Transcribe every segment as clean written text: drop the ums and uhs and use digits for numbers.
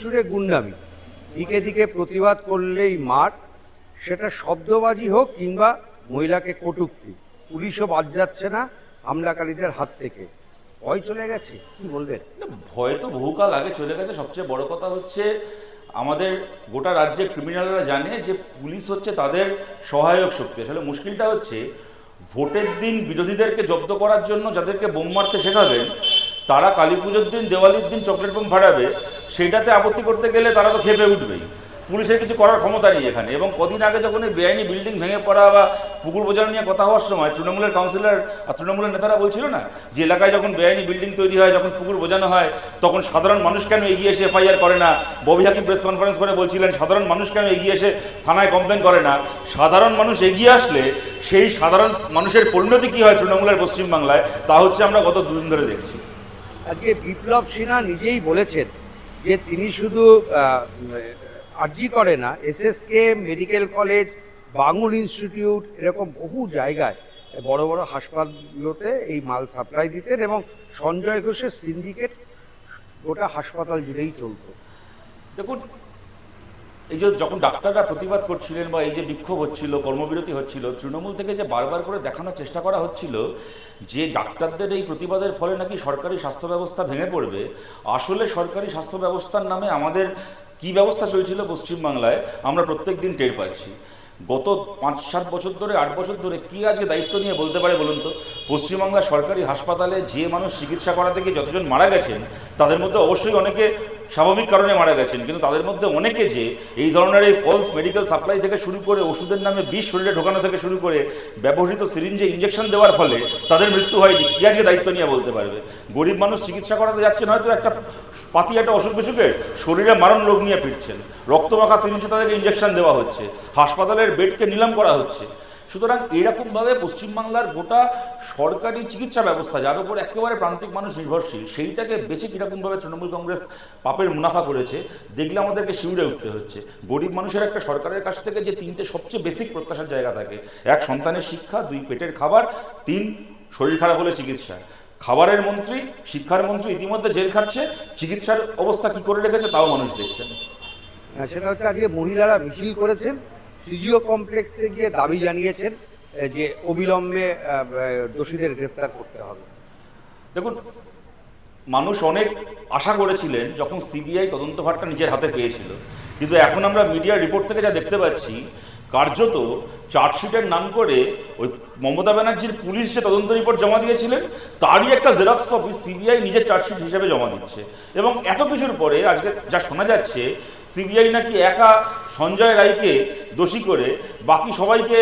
জুড়ে গুন্ডামি, দিকে দিকে প্রতিবাদ করলেই মার, সেটা শব্দবাজি হোক কিংবা মহিলাকে কটূক্তি, পুলিশও বাদ যাচ্ছে না হামলাকারীদের হাত থেকে। ভয় চলে গেছে, কি বলবেন? ভয় তো বহুকাল আগে চলে গেছে। সবচেয়ে বড় কথা হচ্ছে আমাদের গোটা রাজ্যের ক্রিমিনালরা জানে যে পুলিশ হচ্ছে তাদের সহায়ক শক্তি। আসলে মুশকিলটা হচ্ছে ভোটের দিন বিরোধীদেরকে জব্দ করার জন্য যাদেরকে বোম মারতে শেখাবেন, তারা কালী পুজোর দিন দেওয়ালির দিন চকলেট বোম ফাটাবে, সেইটাতে আপত্তি করতে গেলে তারা তো খেপে উঠবেই। পুলিশের কিছু করার ক্ষমতা নেই এখানে। এবং কদিন আগে যখন এই বেআইনি বিল্ডিং ভেঙে পড়া বা পুকুর বোঝানো নিয়ে কথা হওয়ার সময় তৃণমূলের কাউন্সিলর আর তৃণমূলের নেতারা বলছিল না যে এলাকায় যখন বেআইনি বিল্ডিং তৈরি হয়, যখন পুকুর বোঝানো হয়, তখন সাধারণ মানুষ কেন এগিয়ে এসে এফআইআর করে না? ববি হাকিম প্রেস কনফারেন্স করে বলছিলেন সাধারণ মানুষ কেন এগিয়ে এসে থানায় কমপ্লেন করে না? সাধারণ মানুষ এগিয়ে আসলে সেই সাধারণ মানুষের পরিণতি কী হয় তৃণমূলের পশ্চিমবাংলায়, তা হচ্ছে আমরা গত দুদিন ধরে দেখছি। আজকে বিপ্লব সিনহা নিজেই বলেছেন যে তিনি শুধু আরজি করে না, SSK medical college, Bangur institute, এরকম বহু জায়গায় বড় বড় হাসপাতালগুলোতে এই মাল সাপ্লাই দিতেন এবং সঞ্জয় ঘোষের সিন্ডিকেট গোটা হাসপাতাল জুড়েই চলত। দেখুন, এই যে যখন ডাক্তাররা প্রতিবাদ করছিলেন বা এই যে বিক্ষোভ হচ্ছিল, কর্মবিরতি হচ্ছিল, তৃণমূল থেকে যে বারবার করে দেখানোর চেষ্টা করা হচ্ছিল যে ডাক্তারদের এই প্রতিবাদের ফলে নাকি সরকারি স্বাস্থ্য ব্যবস্থা ভেঙে পড়বে। আসলে সরকারি স্বাস্থ্য ব্যবস্থার নামে আমাদের কি ব্যবস্থা চলছিল পশ্চিমবাংলায় আমরা প্রত্যেক দিন টের পাচ্ছি। গত 5-7 বছর ধরে, 8 বছর ধরে কি আজকে দায়িত্ব নিয়ে বলতে পারে বলুন তো? পশ্চিমবাংলার সরকারি হাসপাতালে যে মানুষ চিকিৎসা করাতে গিয়ে যতজন মারা গেছেন, তাদের মধ্যে অবশ্যই অনেকে স্বাভাবিক কারণে মারা গেছেন, কিন্তু তাদের মধ্যে অনেকে যে এই ধরনের এই ফলস মেডিকেল সাপ্লাই থেকে শুরু করে ওষুধের নামে বিষ শরীরে ঢোকানো থেকে শুরু করে ব্যবহৃত সিরিঞ্জে ইঞ্জেকশন দেওয়ার ফলে তাদের মৃত্যু হয়নি, কি আজকে দায়িত্ব নিয়ে বলতে পারবে? গরিব মানুষ চিকিৎসা করাতে যাচ্ছেন, হয়তো একটা পাতি একটা অসুখ বিসুখের শরীরে মারণ রোগ নিয়ে ফিরছেন, রক্তমাখা সিরিঞ্জে তাদেরকে ইঞ্জেকশন দেওয়া হচ্ছে, হাসপাতালের বেডকে নিলাম করা হচ্ছে। সুতরাং এরকমভাবে পশ্চিমবাংলার গোটা সরকারি চিকিৎসা ব্যবস্থা, যার উপর একেবারে প্রান্তিক মানুষ নির্ভরশীল, সেইটাকে বেছে কীরকমভাবে তৃণমূল কংগ্রেস পাপের মুনাফা করেছে দেখলে আমাদেরকে শিউরে উঠতে হচ্ছে। গরিব মানুষের একটা সরকারের কাছ থেকে যে 3টে সবচেয়ে বেসিক প্রত্যাশার জায়গা থাকে, 1 সন্তানের শিক্ষা, 2 পেটের খাবার, 3 শরীর খারাপ হলে চিকিৎসা। খাবারের মন্ত্রী, শিক্ষার মন্ত্রী ইতিমধ্যে জেল খাটছে, চিকিৎসার অবস্থা কি করে রেখেছে তাও মানুষ দেখছেন। সেটা হচ্ছে আজকে মহিলারা মিছিল করেছেন, সিজিও কমপ্লেক্সে গিয়ে দাবি জানিয়েছেন যে অবিলম্বে দোষীদের গ্রেফতার করতে হবে। দেখুন, মানুষ অনেক আশা করেছিলেন যখন সিবিআই তদন্তভারটা নিজের হাতে পেয়েছিল, কিন্তু এখন আমরা মিডিয়ার রিপোর্ট থেকে যা দেখতে পাচ্ছি, কার্যত চার্জশিটের নাম করে ওই মমতা ব্যানার্জির পুলিশ যে তদন্ত রিপোর্ট জমা দিয়েছিলেন তারই একটা জেরক্স কপি সিবিআই নিজের চার্জশিট হিসেবে জমা দিচ্ছে। এবং এত কিছুর পরে আজকে যা শোনা যাচ্ছে, সিবিআই নাকি একা সঞ্জয় রায়কে দোষী করে বাকি সবাইকে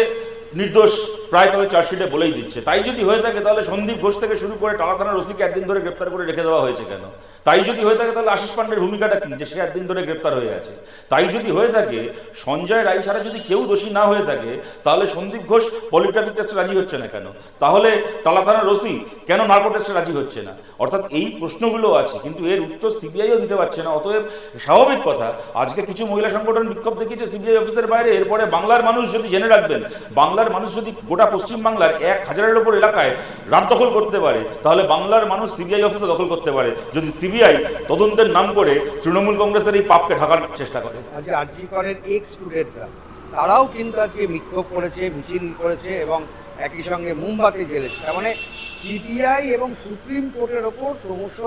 নির্দোষ প্রায় তাদের চার্জশিটে বলেই দিচ্ছে। তাই যদি হয়ে থাকে তাহলে সন্দীপ ঘোষ থেকে শুরু করে টালা থানার ওসিকে 1 দিন ধরে গ্রেপ্তার করে রেখে দেওয়া হয়েছে কেন? তাই যদি হয়ে থাকে তাহলে আশিস পান্ডের ভূমিকাটা কি, যে সে 1 দিন ধরে গ্রেপ্তার হয়ে আছে? তাই যদি হয়ে থাকে সঞ্জয় রায় ছাড়া যদি কেউ দোষী না হয়ে থাকে, তাহলে সন্দীপ ঘোষ পলিগ্রাফিক টেস্টে রাজি হচ্ছে না কেন? তাহলে টালা থানার ওসি কেন নার্কো টেস্টে রাজি হচ্ছে না? অর্থাৎ এই প্রশ্নগুলো আছে, কিন্তু এর উত্তর সিবিআইও দিতে পারছে না। অতএব স্বাভাবিক কথা, আজকে কিছু মহিলা সংগঠন বিক্ষোভ দেখিয়েছে সিবিআই অফিসের বাইরে। এরপরে বাংলার মানুষ যদি জেনে রাখবেন, বাংলার মানুষ যদি গোটা পশ্চিমবাংলার 1000-এর ওপর এলাকায় রাত দখল করতে পারে, তাহলে বাংলার মানুষ সিবিআই অফিসে দখল করতে পারে, যদি সিবিআই তদন্তের নাম করে তৃণমূল কংগ্রেসের এই পাপকে ঢাকার চেষ্টা করে। আজকে আরজি করেন এক্স স্টুডেন্টরা, তারাও কিন্তু আজকে বিক্ষোভ করেছে, মিছিল করেছে এবং একই সঙ্গে মোমবাতি জ্বেলেছে। তার মানে সিবিআই এবং সুপ্রিম কোর্টের ওপর ক্রমশ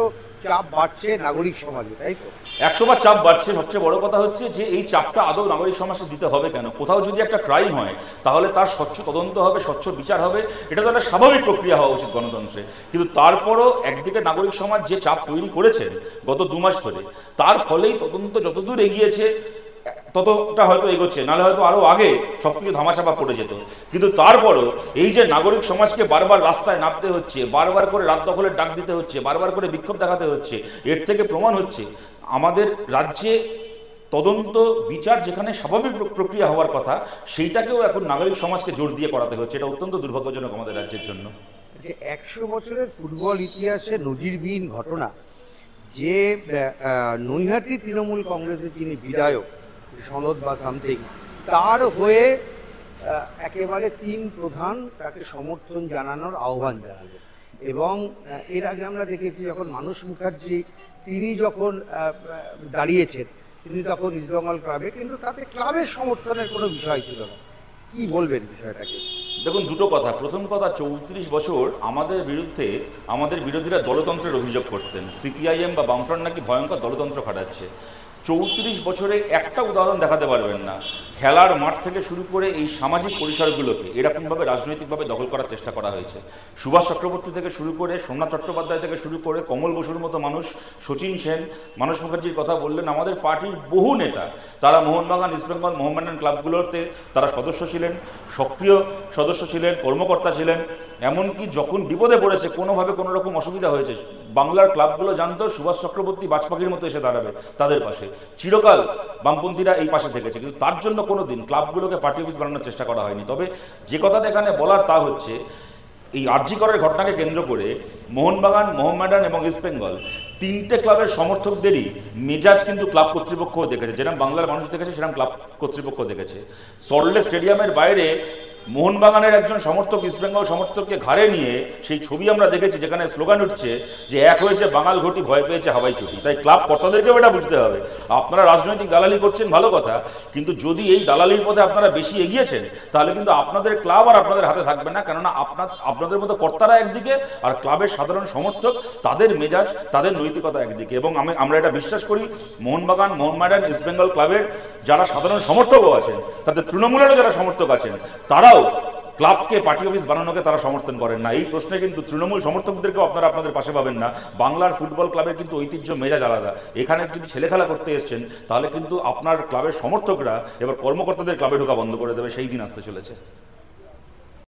চাপ বাড়ছে নাগরিক সমাজে, তাই তো? 100 বার চাপ বাড়ছে। সবচেয়ে বড় কথা হচ্ছে যে এই চাপটা আদৌ নাগরিক সমাজকে দিতে হবে কেন? কোথাও যদি একটা ক্রাইম হয় তাহলে তার স্বচ্ছ তদন্ত হবে, স্বচ্ছ বিচার হবে, এটা তো একটা স্বাভাবিক প্রক্রিয়া হওয়া উচিত গণতন্ত্রে। কিন্তু তারপরও একদিকে নাগরিক সমাজ যে চাপ তৈরি করেছে গত 2 মাস ধরে, তার ফলেই তদন্ত যতদূর এগিয়েছে ততটা হয়তো এগোচ্ছে, নাহলে হয়তো আরও আগে সবকিছু ধামাচাপা পড়ে যেত। কিন্তু তারপরও এই যে নাগরিক সমাজকে বারবার রাস্তায় নামতে হচ্ছে, বারবার করে রাত দখলের ডাক দিতে হচ্ছে, বারবার করে বিক্ষোভ দেখাতে হচ্ছে, এর থেকে প্রমাণ হচ্ছে আমাদের রাজ্যে তদন্ত বিচার যেখানে স্বাভাবিক প্রক্রিয়া হওয়ার কথা, সেইটাকেও এখন নাগরিক সমাজকে জোর দিয়ে করাতে হচ্ছে। এটা অত্যন্ত দুর্ভাগ্যজনক আমাদের রাজ্যের জন্য। যে 100 বছরের ফুটবল ইতিহাসে নজিরবিহীন ঘটনা যে নৈহাটি তৃণমূল কংগ্রেসের যিনি বিধায়ক সনদ বা সামথিং, তার হয়ে একেবারে 3 প্রধান তাকে সমর্থন জানানোর আহ্বান জানালেন এবং এর আগে আমরা দেখেছি যখন মানস মুখার্জি তিনি যখন দাঁড়িয়েছেন, তিনি তখন ইস্টবেঙ্গল ক্লাবে, কিন্তু তাতে ক্লাবের সমর্থনের কোনো বিষয় ছিল না। কি বলবেন বিষয়টাকে? দেখুন, দুটো কথা। প্রথম কথা, 34 বছর আমাদের বিরোধীরা দলতন্ত্রের অভিযোগ করতেন, সিপিআইএম বা বামফ্রন্ট নাকি ভয়ঙ্কর দলতন্ত্র খাটাচ্ছে। 34 বছরে একটা উদাহরণ দেখাতে পারবেন না খেলার মাঠ থেকে শুরু করে এই সামাজিক পরিসরগুলোকে এরকমভাবে রাজনৈতিকভাবে দখল করার চেষ্টা করা হয়েছে। সুভাষ চক্রবর্তী থেকে শুরু করে, সোমনাথ চট্টোপাধ্যায় থেকে শুরু করে, কমল বসুর মতো মানুষ, সচিন সেন, মানস মুখার্জির কথা বললেন, আমাদের পার্টির বহু নেতা তারা মোহনবাগান, ইস্টবেঙ্গল, মোহামেডান ক্লাবগুলোতে তারা সদস্য ছিলেন, সক্রিয় সদস্য ছিলেন, কর্মকর্তা ছিলেন। এমনকি যখন বিপদে পড়েছে, কোনোভাবে কোনো রকম অসুবিধা হয়েছে, বাংলার ক্লাবগুলো জানতো সুভাষ চক্রবর্তী বাজপাখির মতো এসে দাঁড়াবে তাদের পাশে। চিরকাল বামপন্থীরা এই পাশে থেকেছে, কিন্তু তার জন্য কোনোদিন ক্লাবগুলোকে পার্টি অফিস বানানোর চেষ্টা করা হয়নি। তবে যে কথাটা এখানে বলার তা হচ্ছে, এই আরজি করের ঘটনাকে কেন্দ্র করে মোহনবাগান, মোহামেডান এবং ইস্টবেঙ্গল তিনটে ক্লাবের সমর্থকদেরই মেজাজ কিন্তু ক্লাব কর্তৃপক্ষ দেখেছে। যেরকম বাংলার মানুষ দেখেছে, সেরকম ক্লাব কর্তৃপক্ষ দেখেছে। সল্টলেক স্টেডিয়ামের বাইরে মোহনবাগানের একজন সমর্থক ইস্টবেঙ্গল সমর্থককে ঘাড়ে নিয়ে সেই ছবি আমরা দেখেছি, যেখানে স্লোগান উঠছে যে এক হয়েছে বাঙাল ঘটি, ভয় পেয়েছে হাওয়াই চটি। তাই ক্লাব কর্তাদেরকেও এটা বুঝতে হবে, আপনারা রাজনৈতিক দালালি করছেন ভালো কথা, কিন্তু যদি এই দালালির পথে আপনারা বেশি এগিয়েছেন, তাহলে কিন্তু আপনাদের ক্লাব আর আপনাদের হাতে থাকবে না। কেননা আপনাদের মতো কর্তারা একদিকে, আর ক্লাবের সাধারণ সমর্থক, তাদের মেজাজ, তাদের নৈতিকতা একদিকে। এবং আমরা এটা বিশ্বাস করি, মোহনবাগান, মোহামেডান, ইস্টবেঙ্গল ক্লাবের যারা সাধারণ সমর্থকও আছেন, তাদের তৃণমূলেরও যারা সমর্থক আছেন, তারাও ক্লাবকে পার্টি অফিস বানানোকে তারা সমর্থন করেন না। এই প্রশ্নে কিন্তু তৃণমূল সমর্থকদেরকেও আপনারা আপনাদের পাশে পাবেন না। বাংলার ফুটবল ক্লাবের কিন্তু ঐতিহ্য, মেজাজ আলাদা। এখানে যদি ছেলে খেলা করতে এসছেন, তাহলে কিন্তু আপনার ক্লাবের সমর্থকরা এবার কর্মকর্তাদের ক্লাবে ঢোকা বন্ধ করে দেবে, সেই দিন আসতে চলেছে।